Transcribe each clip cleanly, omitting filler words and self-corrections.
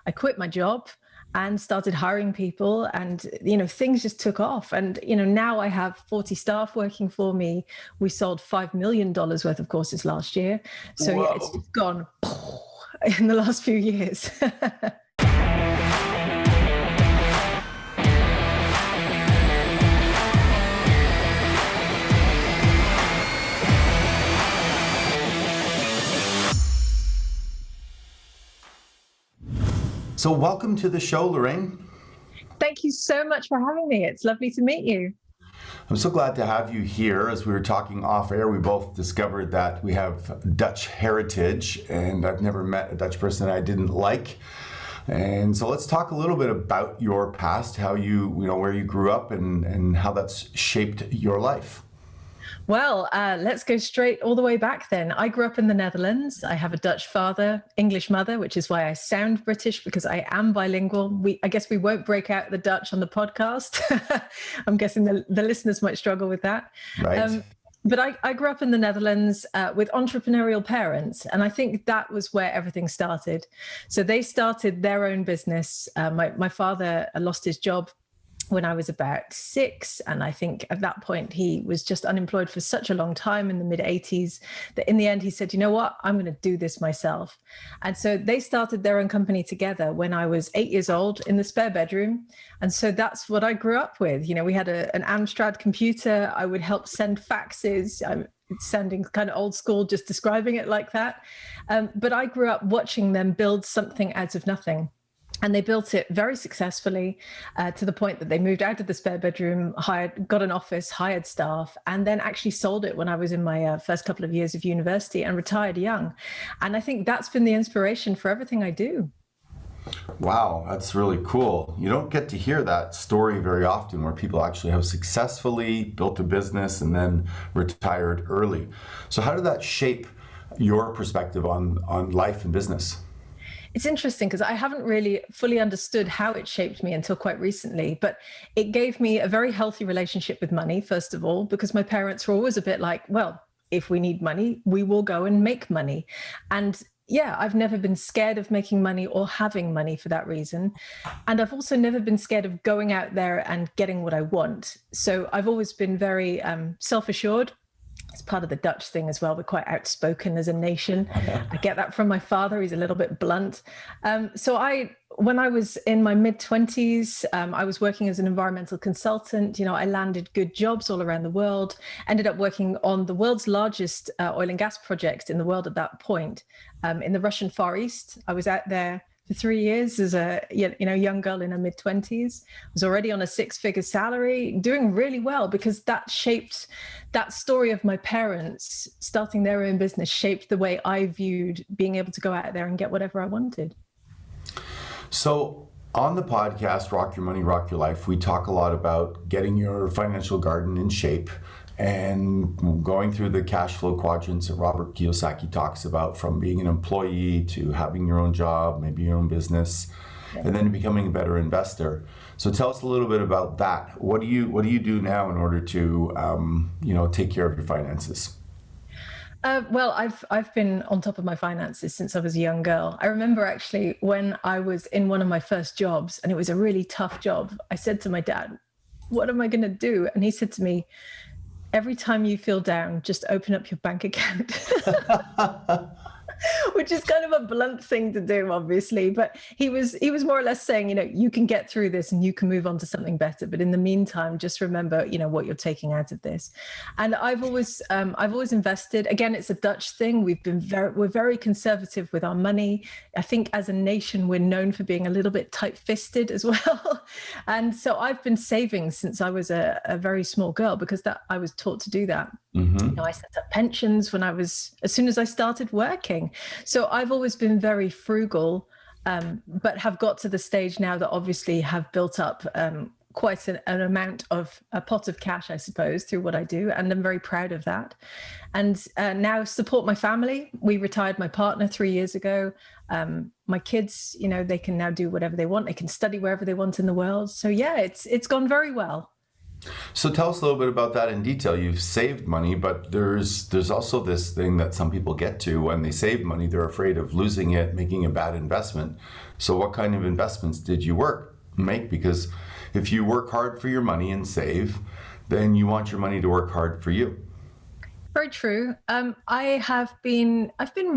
I quit my job and started hiring people, and things just took off. And now I have 40 staff working for me. We sold $5 million worth of courses last year. So Whoa. yeah, it's just gone in the last few years. So welcome to the show, Lorraine. Thank you so much for having me. It's lovely to meet you. I'm so glad to have you here. As we were talking off air, we both discovered that we have Dutch heritage, and I've never met a Dutch person I didn't like. And so let's talk a little bit about your past, how where you grew up and how that's shaped your life. Well, let's go straight all the way back then. I grew up in the Netherlands. I have a Dutch father, English mother, which is why I sound British, because I am bilingual. I guess we won't break out the Dutch on the podcast. I'm guessing the listeners might struggle with that. Right. But I grew up in the Netherlands with entrepreneurial parents, and I think that was where everything started. So they started their own business. My father lost his job when I was about 6. And I think at that point, he was just unemployed for such a long time in the mid-80s that in the end, he said, you know what, I'm going to do this myself. And so they started their own company together when I was 8 years old in the spare bedroom. And so that's what I grew up with. We had an Amstrad computer. I would help send faxes. It's sounding kind of old school, just describing it like that. But I grew up watching them build something out of nothing. And they built it very successfully to the point that they moved out of the spare bedroom, got an office, hired staff, and then actually sold it when I was in my first couple of years of university and retired young. And I think that's been the inspiration for everything I do. Wow, that's really cool. You don't get to hear that story very often, where people actually have successfully built a business and then retired early. So how did that shape your perspective on life and business? It's interesting because I haven't really fully understood how it shaped me until quite recently, but it gave me a very healthy relationship with money, first of all, because my parents were always a bit like, well, if we need money, we will go and make money. And yeah, I've never been scared of making money or having money for that reason. And I've also never been scared of going out there and getting what I want. So I've always been very self-assured. It's part of the Dutch thing as well. We're quite outspoken as a nation. I get that from my father. He's a little bit blunt. When I was in my mid-20s, I was working as an environmental consultant. I landed good jobs all around the world, ended up working on the world's largest oil and gas project in the world at that point, in the Russian Far East. I was out there for 3 years as a young girl in her mid-20s. Was already on a 6-figure salary, doing really well, because that story of my parents starting their own business shaped the way I viewed being able to go out there and get whatever I wanted. So on the podcast, Rock Your Money, Rock Your Life, we talk a lot about getting your financial garden in shape and going through the cash flow quadrants that Robert Kiyosaki talks about, from being an employee to having your own job, maybe your own business, and then becoming a better investor. So tell us a little bit about that. What do you do now in order to take care of your finances? Well, I've been on top of my finances since I was a young girl. I remember actually when I was in one of my first jobs, and it was a really tough job, I said to my dad, what am I going to do? And he said to me, every time you feel down, just open up your bank account. Which is kind of a blunt thing to do, obviously. But he was more or less saying, you can get through this and you can move on to something better. But in the meantime, just remember, what you're taking out of this. And I've always invested. Again, it's a Dutch thing. We're very conservative with our money. I think as a nation, we're known for being a little bit tight-fisted as well. And so I've been saving since I was a very small girl, because I was taught to do that. Mm-hmm. I set up pensions as soon as I started working. So I've always been very frugal, but have got to the stage now that obviously have built up quite an amount of a pot of cash, I suppose, through what I do. And I'm very proud of that. And now support my family. We retired my partner 3 years ago. My kids, they can now do whatever they want. They can study wherever they want in the world. So yeah, it's gone very well. So tell us a little bit about that in detail. You've saved money, but there's also this thing that some people get to when they save money, they're afraid of losing it, making a bad investment. So what kind of investments did you make? Because if you work hard for your money and save, then you want your money to work hard for you. Very true. I've been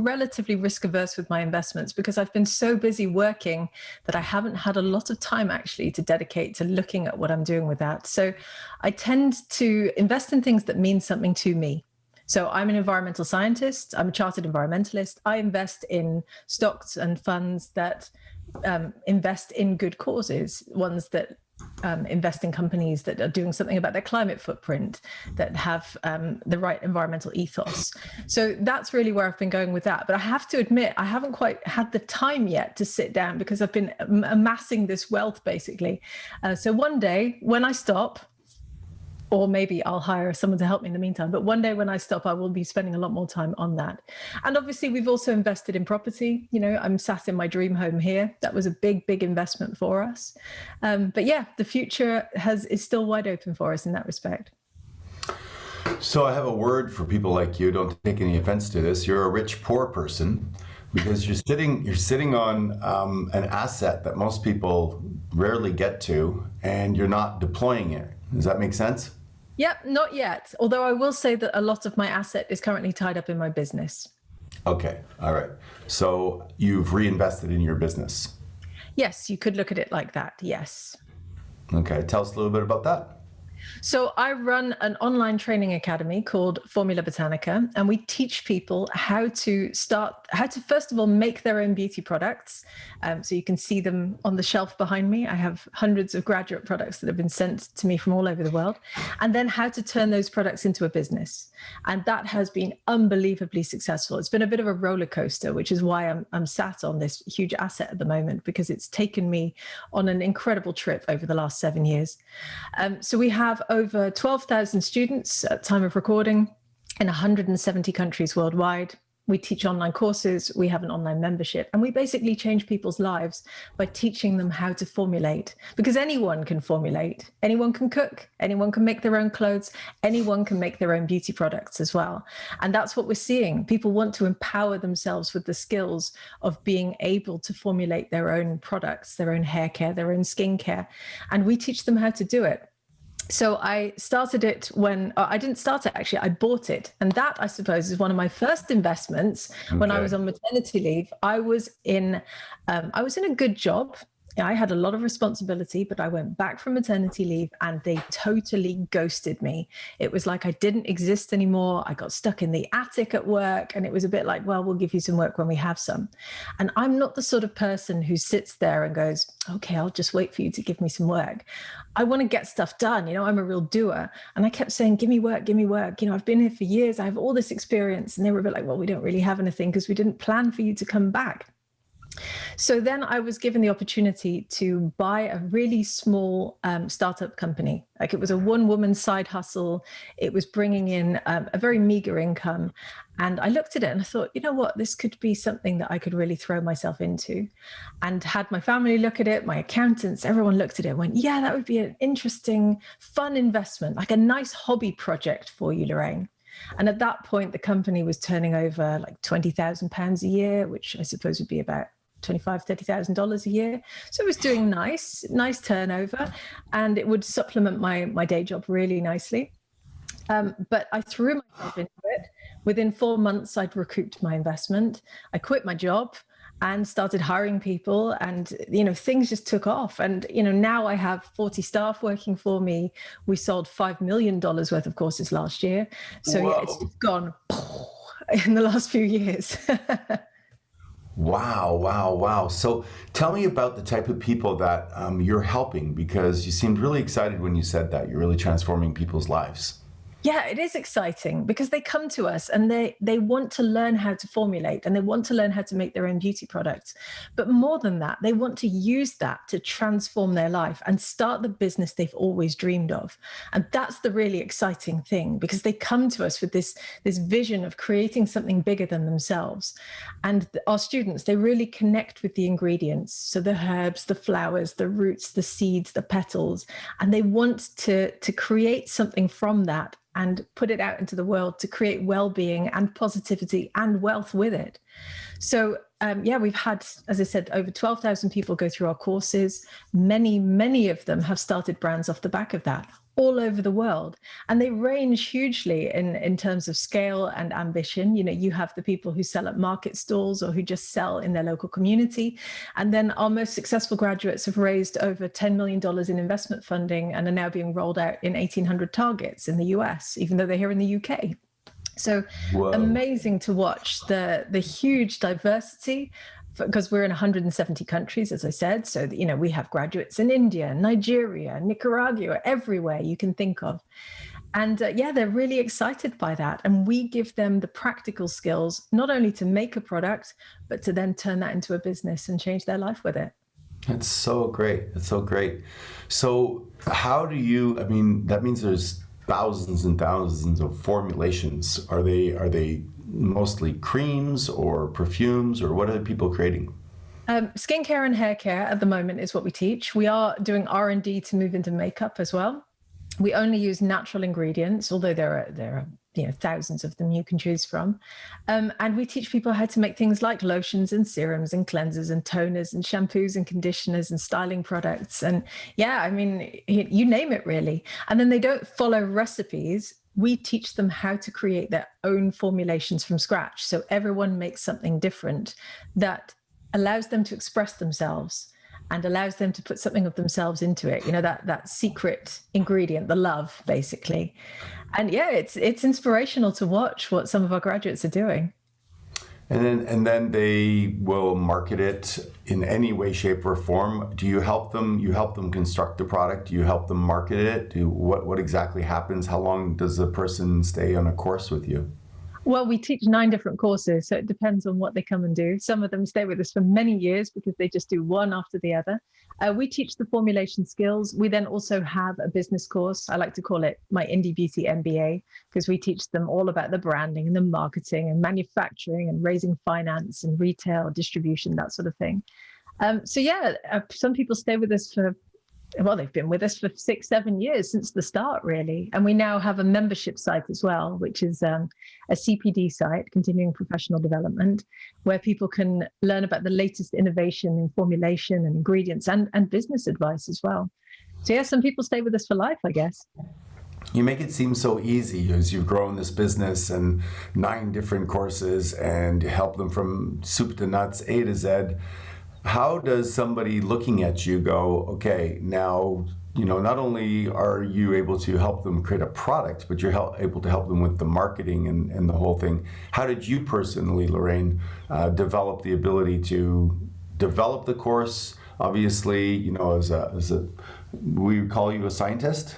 relatively risk averse with my investments because I've been so busy working that I haven't had a lot of time actually to dedicate to looking at what I'm doing with that. So I tend to invest in things that mean something to me. So I'm an environmental scientist. I'm a chartered environmentalist. I invest in stocks and funds that invest in good causes, ones that invest in companies that are doing something about their climate footprint, that have the right environmental ethos. So that's really where I've been going with that. But I have to admit, I haven't quite had the time yet to sit down because I've been amassing this wealth, basically. So one day when I stop, or maybe I'll hire someone to help me in the meantime. But one day when I stop, I will be spending a lot more time on that. And obviously, we've also invested in property. You know, I'm sat in my dream home here. That was a big, big investment for us. But yeah, the future is still wide open for us in that respect. So I have a word for people like you. Don't take any offense to this. You're a rich poor person because you're sitting on an asset that most people rarely get to, and you're not deploying it. Does that make sense? Yep, not yet. Although I will say that a lot of my asset is currently tied up in my business. Okay, all right. So you've reinvested in your business. Yes, you could look at it like that, yes. Okay, tell us a little bit about that. So I run an online training academy called Formula Botanica, and we teach people how to first of all make their own beauty products. So you can see them on the shelf behind me. I have hundreds of graduate products that have been sent to me from all over the world, and then how to turn those products into a business. And that has been unbelievably successful. It's been a bit of a roller coaster, which is why I'm sat on this huge asset at the moment, because it's taken me on an incredible trip over the last 7 years. So we have over 12,000 students at time of recording in 170 countries worldwide. We teach online courses, we have an online membership, and we basically change people's lives by teaching them how to formulate. Because anyone can formulate, anyone can cook, anyone can make their own clothes, anyone can make their own beauty products as well. And that's what we're seeing. People want to empower themselves with the skills of being able to formulate their own products, their own hair care, their own skincare, and we teach them how to do it. So I started it I didn't start it actually, I bought it. And that, I suppose, is one of my first investments. Okay. When I was on maternity leave, I was in a good job. I had a lot of responsibility, but I went back from maternity leave and they totally ghosted me. It was like I didn't exist anymore. I got stuck in the attic at work, and it was a bit like, well, we'll give you some work when we have some. And I'm not the sort of person who sits there and goes, okay, I'll just wait for you to give me some work. I want to get stuff done. You know, I'm a real doer. And I kept saying, give me work, give me work. You know, I've been here for years. I have all this experience. And they were a bit like, well, we don't really have anything because we didn't plan for you to come back. So then I was given the opportunity to buy a really small startup company. Like, it was a one-woman side hustle. It was bringing in a very meager income. And I looked at it and I thought, you know what, this could be something that I could really throw myself into. And had my family look at it, my accountants, everyone looked at it and went, yeah, that would be an interesting, fun investment, like a nice hobby project for you, Lorraine. And at that point, the company was turning over like £20,000 a year, which I suppose would be about $25,000, $30,000 a year. So it was doing nice turnover, and it would supplement my day job really nicely. But I threw myself into it. Within 4 months, I'd recouped my investment. I quit my job and started hiring people, and, you know, things just took off. And, you know, now I have 40 staff working for me. We sold $5 million worth of courses last year. So yeah, it's just gone in the last few years. Wow. So tell me about the type of people that you're helping, because you seemed really excited when you said that. You're really transforming people's lives. Yeah, it is exciting because they come to us and they want to learn how to formulate and they want to learn how to make their own beauty products. But more than that, they want to use that to transform their life and start the business they've always dreamed of. And that's the really exciting thing, because they come to us with this vision of creating something bigger than themselves. And our students, they really connect with the ingredients. So the herbs, the flowers, the roots, the seeds, the petals, and they want to create something from that and put it out into the world to create well-being and positivity and wealth with it. So yeah, we've had, as I said, over 12,000 people go through our courses. Many of them have started brands off the back of that, all over the world. And they range hugely in terms of scale and ambition. You know, you have the people who sell at market stalls or who just sell in their local community. And then our most successful graduates have raised over $10 million in investment funding and are now being rolled out in 1,800 targets in the US, even though they're here in the UK. So Whoa. amazing to watch the huge diversity, because we're in 170 countries, as I said. So, you know, we have graduates in India, Nigeria, Nicaragua, everywhere you can think of. And yeah, they're really excited by that. And we give them the practical skills, not only to make a product, but to then turn that into a business and change their life with it. It's so great. It's so great. So how do you, I mean, that means there's thousands and thousands of formulations. Are they mostly creams or perfumes, or what are people creating? Skincare and hair care at the moment is what we teach. We are doing R&D to move into makeup as well. We only use natural ingredients, although there are thousands of them you can choose from. And we teach people how to make things like lotions and serums and cleansers and toners and shampoos and conditioners and styling products. And yeah, I mean, you name it really. And then they don't follow recipes. We teach them how to create their own formulations from scratch. So everyone makes something different that allows them to express themselves and allows them to put something of themselves into it. You know, that secret ingredient, the love, basically. And yeah, it's inspirational to watch what some of our graduates are doing. And then they will market it in any way, shape, or form. Do you help them? You help them construct the product? Do you help them market it? What exactly happens? How long does a person stay on a course with you? Well, we teach 9 different courses, so it depends on what they come and do. Some of them stay with us for many years because they just do one after the other. We teach the formulation skills. We then also have a business course. I like to call it my Indie Beauty MBA, because we teach them all about the branding and the marketing and manufacturing and raising finance and retail distribution, that sort of thing. So yeah, some people stay with us they've been with us for 6-7 years since the start, really. And we now have a membership site as well, which is a CPD site, continuing professional development, where people can learn about the latest innovation in formulation and ingredients and business advice as well. So yeah, some people stay with us for life, I guess. You make it seem so easy as you've grown this business and 9 different courses and help them from soup to nuts, A to Z. How does somebody looking at you go, okay, now, not only are you able to help them create a product, but you're able to help them with the marketing and the whole thing. How did you personally, Lorraine, develop the ability to develop the course? Obviously, we call you a scientist?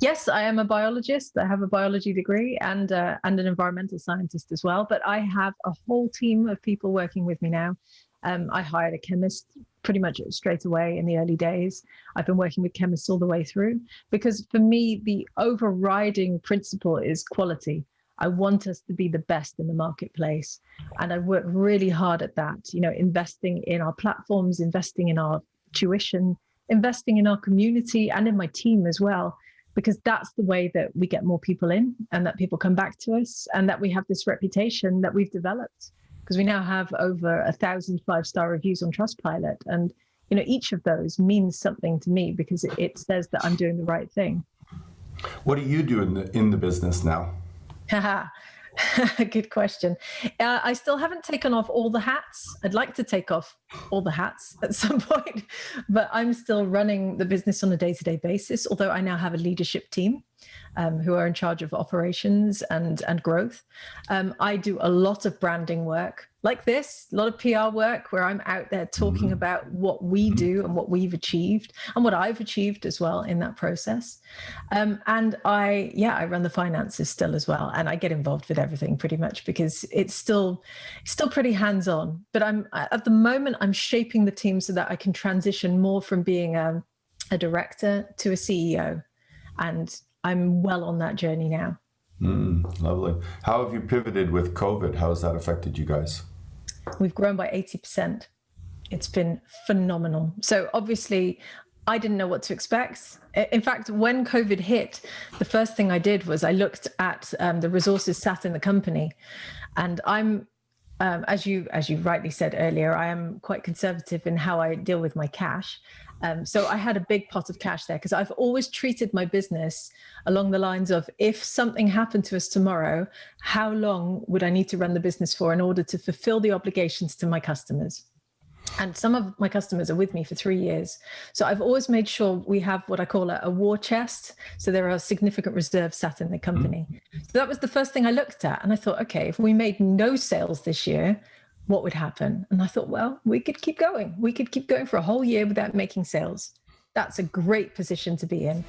Yes, I am a biologist. I have a biology degree and an environmental scientist as well. But I have a whole team of people working with me now. I hired a chemist pretty much straight away in the early days. I've been working with chemists all the way through, because for me, the overriding principle is quality. I want us to be the best in the marketplace. And I work really hard at that, investing in our platforms, investing in our tuition, investing in our community and in my team as well, because that's the way that we get more people in and that people come back to us and that we have this reputation that we've developed. Because we now have over 1,000 5-star reviews on Trustpilot. And, each of those means something to me because it says that I'm doing the right thing. What do you do in the business now? Good question. I still haven't taken off all the hats. I'd like to take off all the hats at some point, but I'm still running the business on a day-to-day basis, although I now have a leadership team who are in charge of operations and growth. I do a lot of branding work. like this, a lot of PR work where I'm out there talking about what we do and what we've achieved and what I've achieved as well in that process. And I run the finances still as well. And I get involved with everything pretty much because it's still pretty hands-on. But at the moment, I'm shaping the team so that I can transition more from being a director to a CEO. And I'm well on that journey now. Lovely. How have you pivoted with COVID? How has that affected you guys? We've grown by 80%. It's been phenomenal. So obviously, I didn't know what to expect. In fact, when COVID hit, the first thing I did was I looked at the resources sat in the company. And I'm, as you rightly said earlier, I am quite conservative in how I deal with my cash. So I had a big pot of cash there because I've always treated my business along the lines of, if something happened to us tomorrow, how long would I need to run the business for in order to fulfill the obligations to my customers? And some of my customers are with me for 3 years. So I've always made sure we have what I call a war chest. So there are significant reserves sat in the company. So that was the first thing I looked at. And I thought, okay, if we made no sales this year, what would happen? And I thought, well, we could keep going. We could keep going for a whole year without making sales. That's a great position to be in.